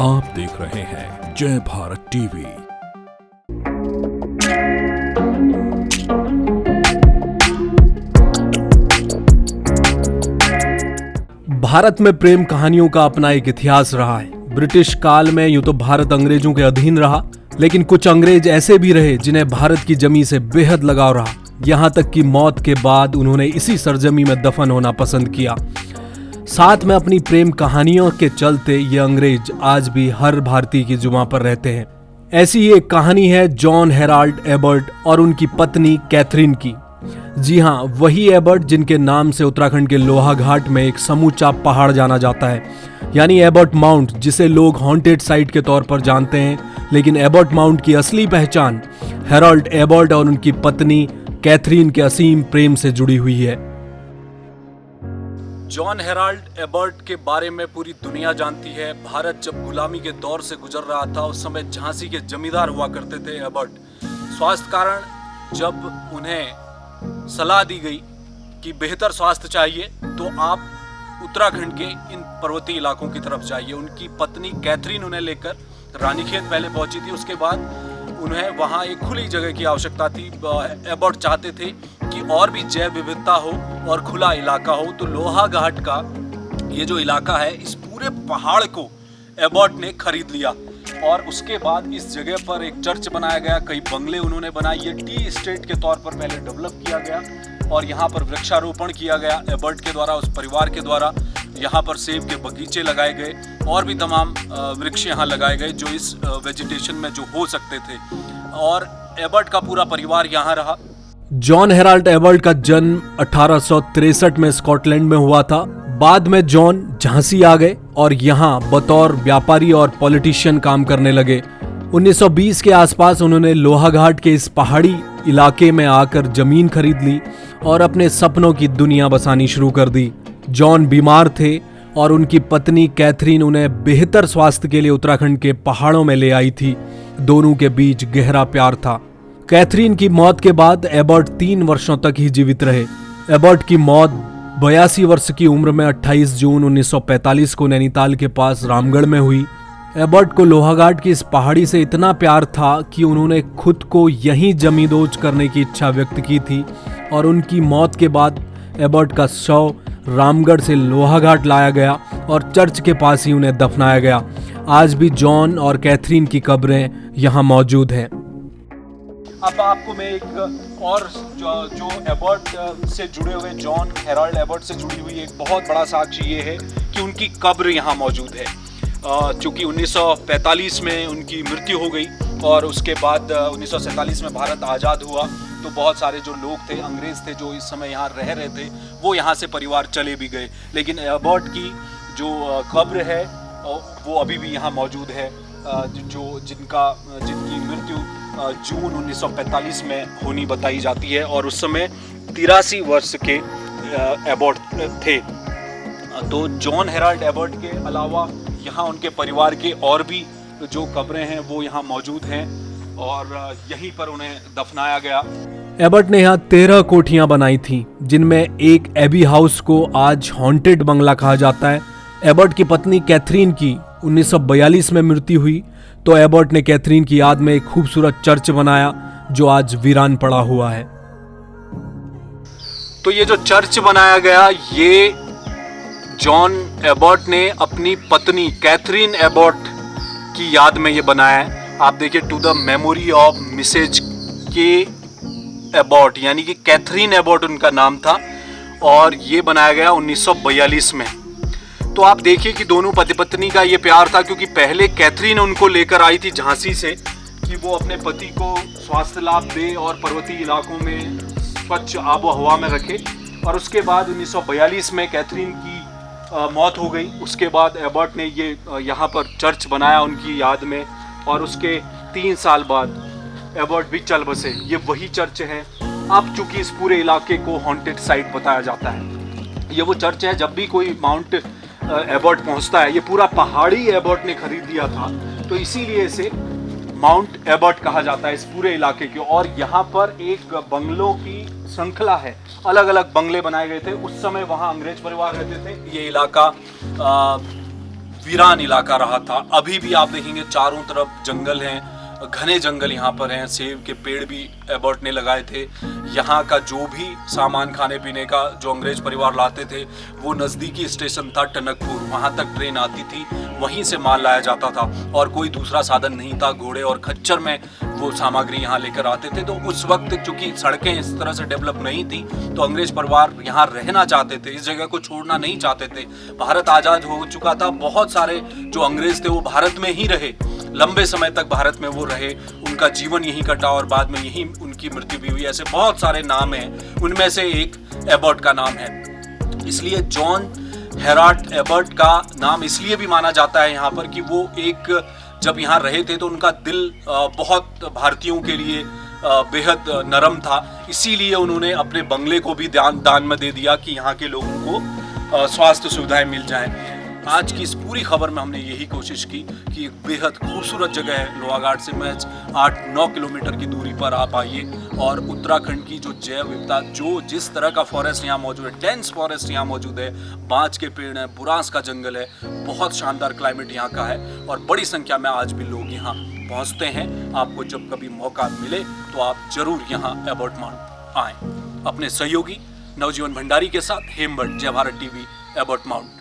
आप देख रहे हैं जय भारत टीवी। भारत में प्रेम कहानियों का अपना एक इतिहास रहा है। ब्रिटिश काल में यूं तो भारत अंग्रेजों के अधीन रहा, लेकिन कुछ अंग्रेज ऐसे भी रहे जिन्हें भारत की जमी से बेहद लगाव रहा। यहां तक कि मौत के बाद उन्होंने इसी सरजमी में दफन होना पसंद किया। साथ में अपनी प्रेम कहानियों के चलते ये अंग्रेज आज भी हर भारतीय की जुबां पर रहते हैं। ऐसी ही एक कहानी है जॉन हेराल्ड एबर्ट और उनकी पत्नी कैथरीन की। जी हाँ, वही एबर्ट जिनके नाम से उत्तराखंड के लोहाघाट में एक समूचा पहाड़ जाना जाता है, यानी एबर्ट माउंट, जिसे लोग हॉन्टेड साइट के तौर पर जानते हैं। लेकिन एबर्ट माउंट की असली पहचान हेराल्ड एबर्ट और उनकी पत्नी कैथरीन के असीम प्रेम से जुड़ी हुई है। जॉन हेराल्ड एबर्ट के बारे में पूरी दुनिया जानती है। भारत जब गुलामी के दौर से गुजर रहा था, उस समय झांसी के जमींदार हुआ करते थे एबर्ट। स्वास्थ्य कारण जब उन्हें सलाह दी गई कि बेहतर स्वास्थ्य चाहिए तो आप उत्तराखंड के इन पर्वतीय इलाकों की तरफ जाइए। उनकी पत्नी कैथरीन उन्हें लेकर रानीखेत पहले पहुंची थी। उसके बाद उन्हें वहां एक खुली जगह की आवश्यकता थी। एबर्ट चाहते थे कि और भी जैव विविधता हो और खुला इलाका हो। तो लोहाघाट का ये जो इलाका है, इस पूरे पहाड़ को एबर्ट ने खरीद लिया और उसके बाद इस जगह पर एक चर्च बनाया गया, कई बंगले उन्होंने बनाए। ये टी स्टेट के तौर पर पहले डेवलप किया गया और यहाँ पर वृक्षारोपण किया गया एबर्ट के द्वारा, उस परिवार के द्वारा। यहाँ पर सेब के बगीचे लगाए गए और भी तमाम वृक्ष यहाँ लगाए गए जो इस वेजिटेशन में जो हो सकते थे, और एबर्ट का पूरा परिवार यहाँ रहा। जॉन हेराल्ड एबर्ट का जन्म 1863 में स्कॉटलैंड में हुआ था। बाद में जॉन झांसी आ गए और यहाँ बतौर व्यापारी और पॉलिटिशियन काम करने लगे। 1920 के आसपास उन्होंने लोहाघाट के इस पहाड़ी इलाके में आकर जमीन खरीद ली और अपने सपनों की दुनिया बसानी शुरू कर दी। जॉन बीमार थे और उनकी पत्नी कैथरीन उन्हें बेहतर स्वास्थ्य के लिए उत्तराखंड के पहाड़ों में ले आई थी। दोनों के बीच गहरा प्यार था। कैथरीन की मौत के बाद एबर्ट 3 वर्षों तक ही जीवित रहे। एबर्ट की मौत 82 वर्ष की उम्र में 28 जून 1945 को नैनीताल के पास रामगढ़ में हुई। एबर्ट को लोहाघाट की इस पहाड़ी से इतना प्यार था कि उन्होंने खुद को यहीं जमींदोज करने की इच्छा व्यक्त की थी और उनकी मौत के बाद एबर्ट का शव रामगढ़ से लोहाघाट लाया गया और चर्च के पास ही उन्हें दफनाया गया। आज भी जॉन और कैथरीन की कब्रें यहाँ मौजूद हैं। अब आपको मैं एक और जो एबर्ट से जुड़े हुए, जॉन हेराल्ड एबर्ट से जुड़ी हुई एक बहुत बड़ा साक्ष्य ये है कि उनकी कब्र यहाँ मौजूद है। चूँकि 1945 में उनकी मृत्यु हो गई और उसके बाद 1947 में भारत आज़ाद हुआ, तो बहुत सारे जो लोग थे, अंग्रेज थे जो इस समय यहाँ रह रहे थे, वो यहाँ से परिवार चले भी गए। लेकिन एबर्ट की जो कब्र है वो अभी भी यहाँ मौजूद है, जिनकी मृत्यु जून 1945 में होनी बताई जाती है और उस समय 83 वर्ष के एबर्ट थे। तो जॉन हेराल्ड एबर्ट के अलावा यहाँ उनके परिवार के और भी जो कब्रें हैं वो यहाँ मौजूद हैं और यहीं पर उन्हें दफनाया गया। एबर्ट ने यहाँ 13 कोठियां बनाई थीं, जिनमें एक एबी हाउस को आज हॉन्टेड बंगला कहा जाता है। एबर्ट की पत्नी कैथरीन की 1942 में मृत्यु हुई, तो एबर्ट ने कैथरीन की याद में एक खूबसूरत चर्च बनाया जो आज वीरान पड़ा हुआ है। तो ये जो चर्च बनाया गया, ये जॉन एबर्ट ने अपनी पत्नी कैथरीन एबर्ट की याद में ये बनाया है। आप देखिए, to the memory of Mrs K Ebert, यानी कि कैथरीन एबर्ट उनका नाम था और ये बनाया गया 1942 में। तो आप देखिए कि दोनों पति पत्नी का ये प्यार था, क्योंकि पहले कैथरीन उनको लेकर आई थी झांसी से कि वो अपने पति को स्वास्थ्य लाभ दे और पर्वतीय इलाकों में स्वच्छ आबो हवा में रखे, और उसके बाद 1942 में कैथरीन की मौत हो गई। उसके बाद एबर्ट ने ये यहाँ पर चर्च बनाया उनकी याद में, और उसके 3 साल बाद एबर्ट भी चल बसे। ये वही चर्च है। अब चूंकि इस पूरे इलाके को हॉन्टेड साइट बताया जाता है, ये वो चर्च है। जब भी कोई माउंट एबर्ट पहुंचता है, ये पूरा पहाड़ी एबर्ट ने खरीद लिया था, तो इसीलिए इसे माउंट एबर्ट कहा जाता है इस पूरे इलाके के। और यहाँ पर एक बंगलों की श्रृंखला है, अलग अलग बंगले बनाए गए थे। उस समय वहाँ अंग्रेज परिवार रहते थे। ये इलाका वीरान इलाका रहा था। अभी भी आप देखेंगे चारों तरफ जंगल हैं, घने जंगल यहाँ पर हैं। सेब के पेड़ भी एबर्ट ने लगाए थे। यहाँ का जो भी सामान खाने पीने का जो अंग्रेज परिवार लाते थे, वो नज़दीकी स्टेशन था टनकपुर, वहाँ तक ट्रेन आती थी, वहीं से माल लाया जाता था और कोई दूसरा साधन नहीं था। घोड़े और खच्चर में वो सामग्री यहाँ लेकर आते थे। तो उस वक्त चूंकि सड़कें इस तरह से डेवलप नहीं थी, तो अंग्रेज परिवार यहाँ रहना चाहते थे, इस जगह को छोड़ना नहीं चाहते थे। भारत आज़ाद हो चुका था, बहुत सारे जो अंग्रेज थे वो भारत में ही रहे, लंबे समय तक भारत में वो रहे, उनका जीवन यहीं कटा और बाद में यहीं उनकी मृत्यु भी हुई। ऐसे बहुत सारे नाम हैं, उनमें से एक एबर्ट का नाम है। इसलिए जॉन हेराल्ड एबर्ट का नाम इसलिए भी माना जाता है यहाँ पर कि वो एक जब यहाँ रहे थे तो उनका दिल बहुत भारतीयों के लिए बेहद नरम था। इसीलिए उन्होंने अपने बंगले को भी दान में दे दिया कि यहाँ के लोगों को स्वास्थ्य सुविधाएं मिल जाएं। आज की इस पूरी खबर में हमने यही कोशिश की कि एक बेहद खूबसूरत जगह है, लोहाघाट से महज 8-9 किलोमीटर की दूरी पर आप आइए और उत्तराखंड की जो जैव विविधता, जो जिस तरह का फॉरेस्ट यहाँ मौजूद है, डेंस फॉरेस्ट यहाँ मौजूद है, बांज के पेड़ हैं, बुरांस का जंगल है, बहुत शानदार क्लाइमेट यहाँ का है और बड़ी संख्या में आज भी लोग यहाँ पहुँचते हैं। आपको जब कभी मौका मिले तो आप जरूर यहाँ एबर्ट माउंट आएँ। अपने सहयोगी नवजीवन भंडारी के साथ हेमबर्ट, जय भारत टीवी, एबर्ट माउंट।